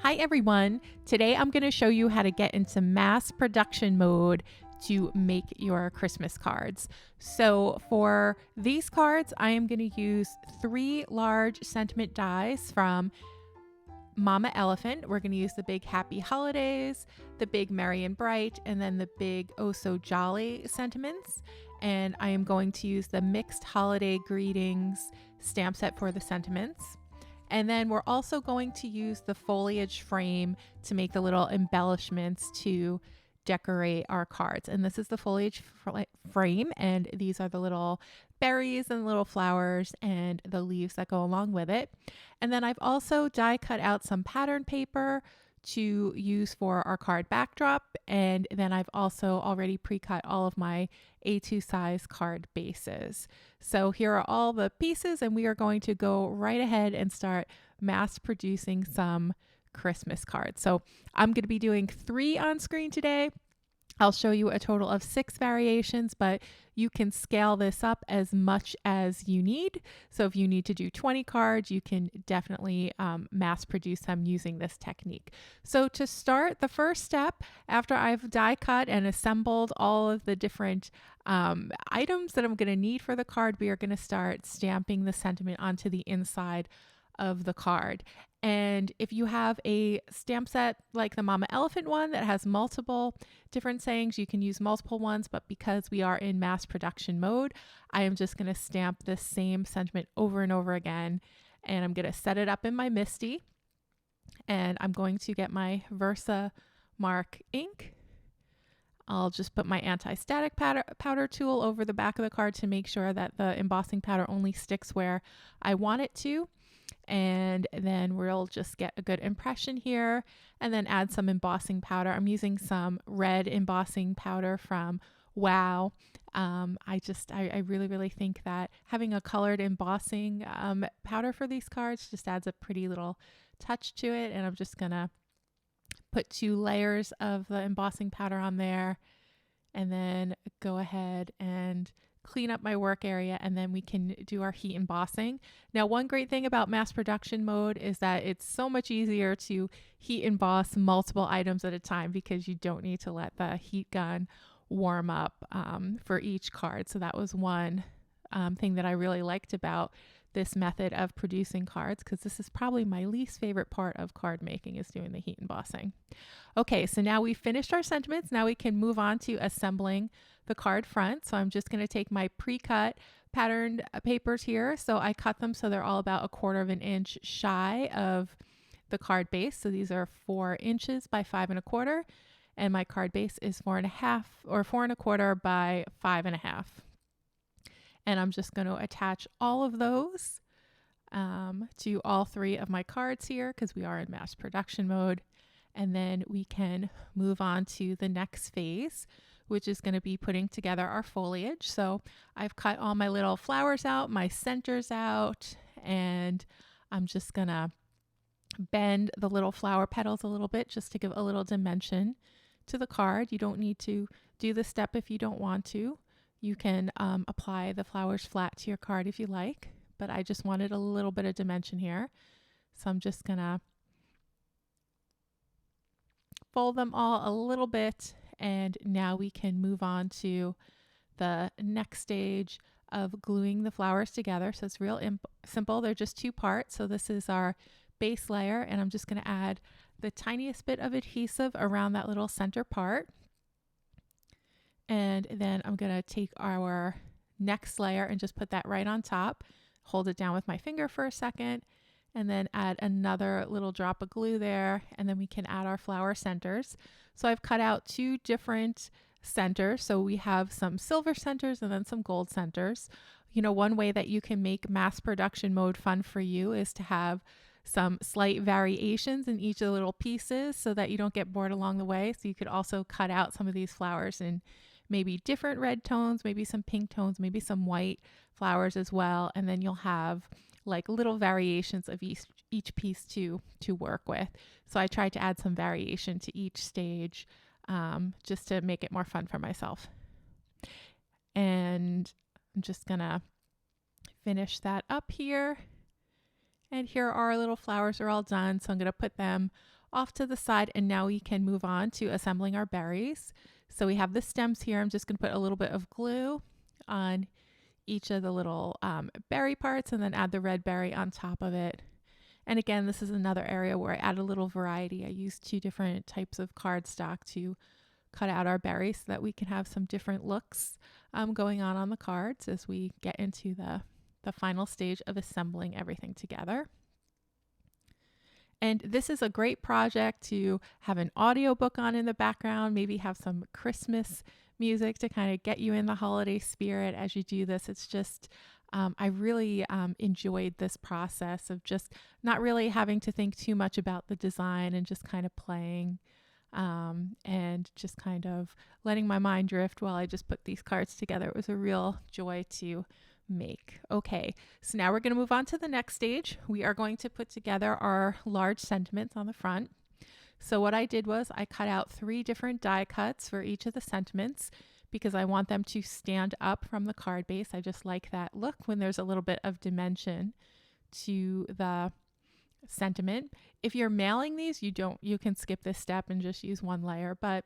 Hi everyone! Today I'm going to show you how to get into mass production mode to make your Christmas cards. So for these cards, I am going to use 3 large sentiment dies from Mama Elephant. We're going to use the big Happy Holidays, the big Merry and Bright, and then the big Oh So Jolly sentiments. And I am going to use the mixed holiday greetings stamp set for the sentiments. And then we're also going to use the foliage frame to make the little embellishments to decorate our cards. And this is the foliage frame, and these are the little berries and little flowers and the leaves that go along with it. And then I've also die cut out some pattern paper to use for our card backdrop. And then I've also already pre-cut all of my A2 size card bases. So here are all the pieces, and we are going to go right ahead and start mass producing some Christmas cards. So I'm going to be doing 3 on screen today. I'll show you a total of 6 variations, but you can scale this up as much as you need. So if you need to do 20 cards, you can definitely mass produce them using this technique. So to start, the first step, after I've die cut and assembled all of the different items that I'm going to need for the card, we are going to start stamping the sentiment onto the inside of the card. And if you have a stamp set like the Mama Elephant one that has multiple different sayings, you can use multiple ones. But because we are in mass production mode, I am just going to stamp the same sentiment over and over again. And I'm going to set it up in my MISTI. And I'm going to get my Versamark ink. I'll just put my anti-static powder tool over the back of the card to make sure that the embossing powder only sticks where I want it to. And then we'll just get a good impression here and then add some embossing powder. I'm using some red embossing powder from Wow. I really think that having a colored embossing powder for these cards just adds a pretty little touch to it. And I'm just gonna put 2 layers of the embossing powder on there and then go ahead and clean up my work area, and then we can do our heat embossing. Now, one great thing about mass production mode is that it's so much easier to heat emboss multiple items at a time because you don't need to let the heat gun warm up for each card. So that was one thing that I really liked about this method of producing cards, because this is probably my least favorite part of card making, is doing the heat embossing. Okay, so now we've finished our sentiments. Now we can move on to assembling the card front. So I'm just going to take my pre-cut patterned papers here. So I cut them so they're all about 1/4 of an inch shy of the card base. So these are 4 inches by 5 1/4, and my card base is 4.5 or 4 1/4 by 5 1/2. And I'm just going to attach all of those to all 3 of my cards here because we are in mass production mode. And then we can move on to the next phase, which is going to be putting together our foliage. So I've cut all my little flowers out, my centers out, and I'm just going to bend the little flower petals a little bit just to give a little dimension to the card. You don't need to do this step if you don't want to. You can apply the flowers flat to your card if you like, but I just wanted a little bit of dimension here. So I'm just going to fold them all a little bit, and now we can move on to the next stage of gluing the flowers together. So it's real simple. They're just 2 parts. So this is our base layer, and I'm just going to add the tiniest bit of adhesive around that little center part. And then I'm going to take our next layer and just put that right on top, hold it down with my finger for a second, and then add another little drop of glue there, and then we can add our flower centers. So I've cut out 2 different centers. So we have some silver centers and then some gold centers. You know, one way that you can make mass production mode fun for you is to have some slight variations in each of the little pieces so that you don't get bored along the way. So you could also cut out some of these flowers in maybe different red tones, maybe some pink tones, maybe some white flowers as well. And then you'll have like little variations of each piece to work with. So I tried to add some variation to each stage just to make it more fun for myself. And I'm just gonna finish that up here. And here our little flowers are all done. So I'm gonna put them off to the side, and now we can move on to assembling our berries. So we have the stems here. I'm just going to put a little bit of glue on each of the little berry parts and then add the red berry on top of it. And again, this is another area where I add a little variety. I use 2 different types of cardstock to cut out our berries so that we can have some different looks going on the cards as we get into the final stage of assembling everything together. And this is a great project to have an audiobook on in the background, maybe have some Christmas music to kind of get you in the holiday spirit as you do this. It's just, I really enjoyed this process of just not really having to think too much about the design and just kind of playing and just kind of letting my mind drift while I just put these cards together. It was a real joy to make. Okay, so now we're going to move on to the next stage. We are going to put together our large sentiments on the front. So what I did was I cut out 3 different die cuts for each of the sentiments because I want them to stand up from the card base. I just like that look when there's a little bit of dimension to the sentiment. If you're mailing these, you can skip this step and just use 1 layer, but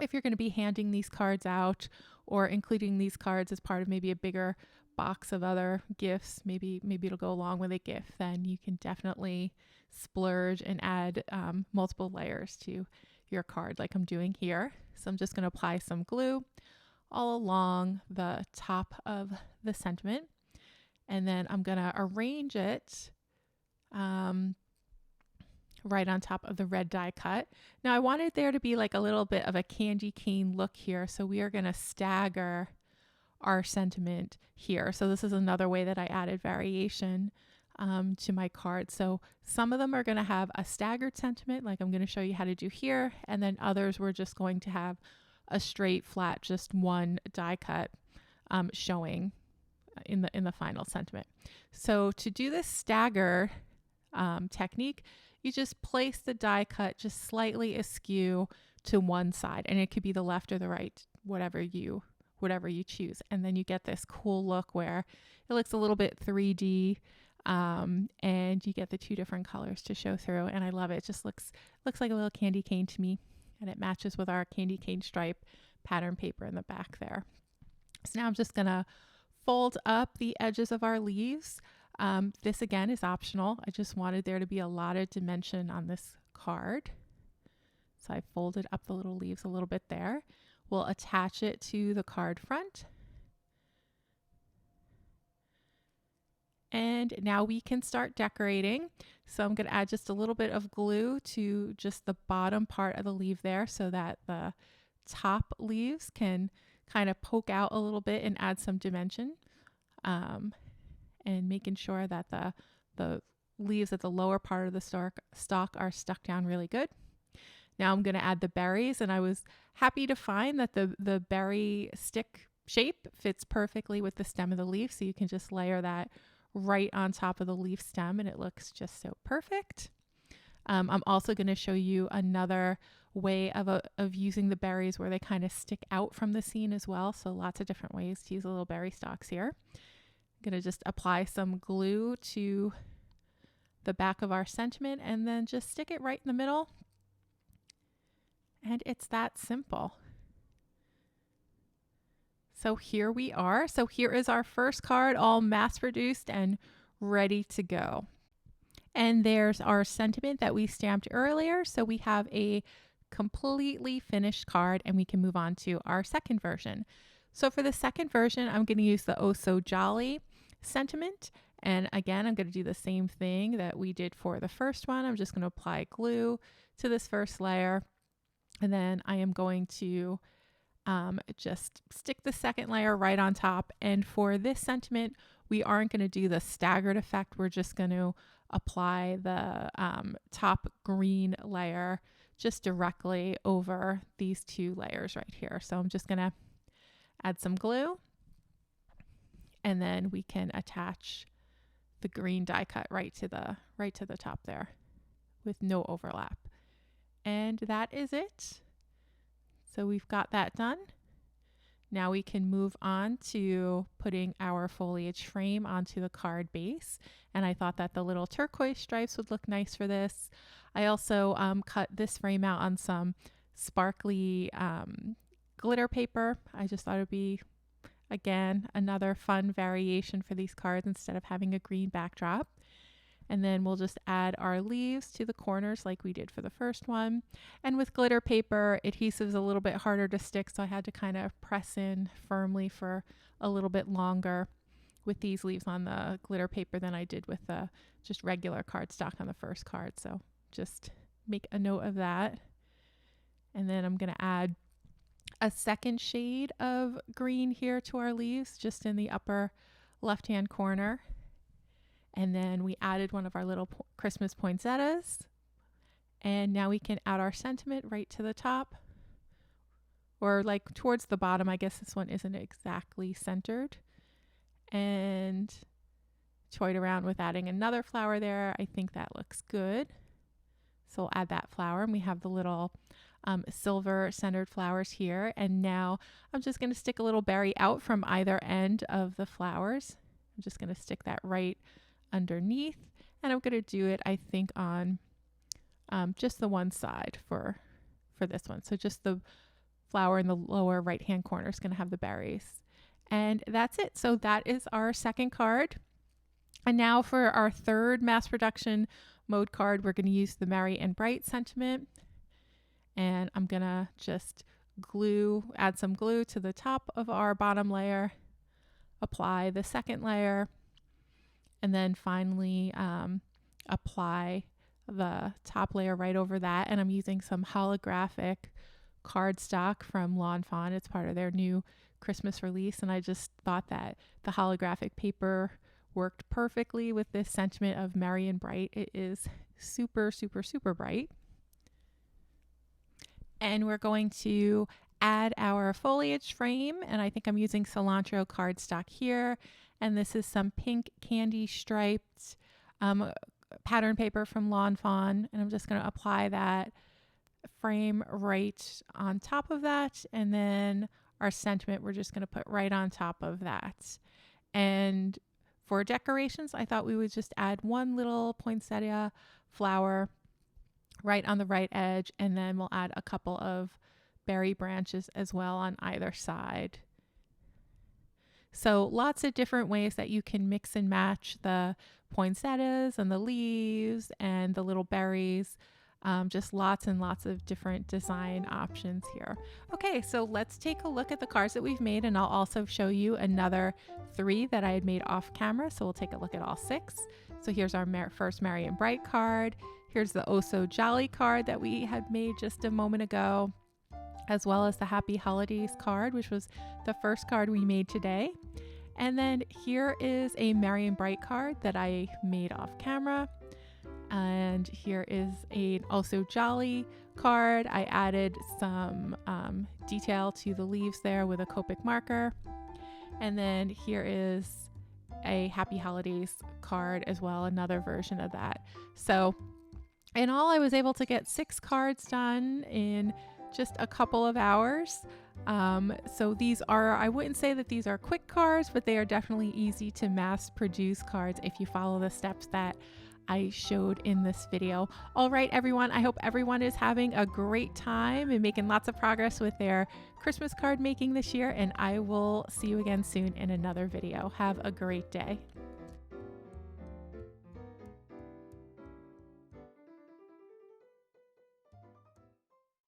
if you're going to be handing these cards out or including these cards as part of maybe a bigger box of other gifts, maybe it'll go along with a gift, then you can definitely splurge and add multiple layers to your card like I'm doing here. So I'm just going to apply some glue all along the top of the sentiment, and then I'm going to arrange it right on top of the red die cut. Now I wanted there to be like a little bit of a candy cane look here, so we are going to stagger our sentiment here. So this is another way that I added variation to my card. So some of them are going to have a staggered sentiment, like I'm going to show you how to do here, and then others we're just going to have a straight, flat, just 1 die cut showing in the final sentiment. So to do this stagger technique, you just place the die cut just slightly askew to one side, and it could be the left or the right, whatever you choose. And then you get this cool look where it looks a little bit 3D, and you get the 2 different colors to show through. And I love it. It just looks like a little candy cane to me, and it matches with our candy cane stripe pattern paper in the back there. So now I'm just gonna fold up the edges of our leaves. This again is optional. I just wanted there to be a lot of dimension on this card. So I folded up the little leaves a little bit there. We'll attach it to the card front. And now we can start decorating. So I'm going to add just a little bit of glue to just the bottom part of the leaf there so that the top leaves can kind of poke out a little bit and add some dimension. And making sure that the leaves at the lower part of the stalk are stuck down really good. Now I'm going to add the berries, and I was happy to find that the berry stick shape fits perfectly with the stem of the leaf, so you can just layer that right on top of the leaf stem and it looks just so perfect. I'm also going to show you another way of using the berries where they kind of stick out from the scene as well, so lots of different ways to use the little berry stalks here. I'm going to just apply some glue to the back of our sentiment and then just stick it right in the middle. And it's that simple. So here we are. So here is our first card, all mass produced and ready to go. And there's our sentiment that we stamped earlier. So we have a completely finished card, and we can move on to our second version. So for the second version, I'm going to use the Oh So Jolly sentiment. And again, I'm going to do the same thing that we did for the first one. I'm just going to apply glue to this first layer. And then I am going to just stick the second layer right on top. And for this sentiment, we aren't going to do the staggered effect. We're just going to apply the top green layer just directly over these 2 layers right here. So I'm just going to add some glue, and then we can attach the green die cut right to the top there with no overlap. And that is it. So we've got that done. Now we can move on to putting our foliage frame onto the card base. And I thought that the little turquoise stripes would look nice for this. I also cut this frame out on some sparkly glitter paper. I just thought it would be, again, another fun variation for these cards instead of having a green backdrop. And then we'll just add our leaves to the corners like we did for the first one. And with glitter paper, adhesive is a little bit harder to stick, so I had to kind of press in firmly for a little bit longer with these leaves on the glitter paper than I did with the just regular cardstock on the first card. So just make a note of that. And then I'm going to add a second shade of green here to our leaves, just in the upper left-hand corner. And then we added one of our little Christmas poinsettias. And now we can add our sentiment right to the top, or like towards the bottom. I guess this one isn't exactly centered. And toyed around with adding another flower there. I think that looks good. So we'll add that flower, and we have the little silver centered flowers here. And now I'm just going to stick a little berry out from either end of the flowers. I'm just going to stick that right underneath, and I'm going to do it, I think, on just the one side for this one. So just the flower in the lower right hand corner is going to have the berries, and that's it. So that is our second card. And now for our third mass production mode card, we're going to use the Merry and Bright sentiment, and I'm going to just add some glue to the top of our bottom layer, apply the second layer, and then finally apply the top layer right over that. And I'm using some holographic cardstock from Lawn Fawn. It's part of their new Christmas release, and I just thought that the holographic paper worked perfectly with this sentiment of Merry and Bright. It is super, super, super bright. And we're going to add our foliage frame, and I think I'm using cilantro cardstock here. And this is some pink candy striped pattern paper from Lawn Fawn. And I'm just going to apply that frame right on top of that. And then our sentiment, we're just going to put right on top of that. And for decorations, I thought we would just add one little poinsettia flower right on the right edge. And then we'll add a couple of berry branches as well on either side. So lots of different ways that you can mix and match the poinsettias and the leaves and the little berries. Just lots and lots of different design options here. Okay, so let's take a look at the cards that we've made, and I'll also show you another 3 that I had made off camera. So we'll take a look at all 6. So here's our first Merry and Bright card. Here's the Oh So Jolly card that we had made just a moment ago, as well as the Happy Holidays card, which was the first card we made today. And then here is a Merry and Bright card that I made off camera. And here is an Also Jolly card. I added some detail to the leaves there with a Copic marker. And then here is a Happy Holidays card as well, another version of that. So in all, I was able to get 6 cards done in just a couple of hours. So these are, I wouldn't say that these are quick cards, but they are definitely easy to mass produce cards if you follow the steps that I showed in this video. All right, everyone, I hope everyone is having a great time and making lots of progress with their Christmas card making this year, and I will see you again soon in another video. Have a great day.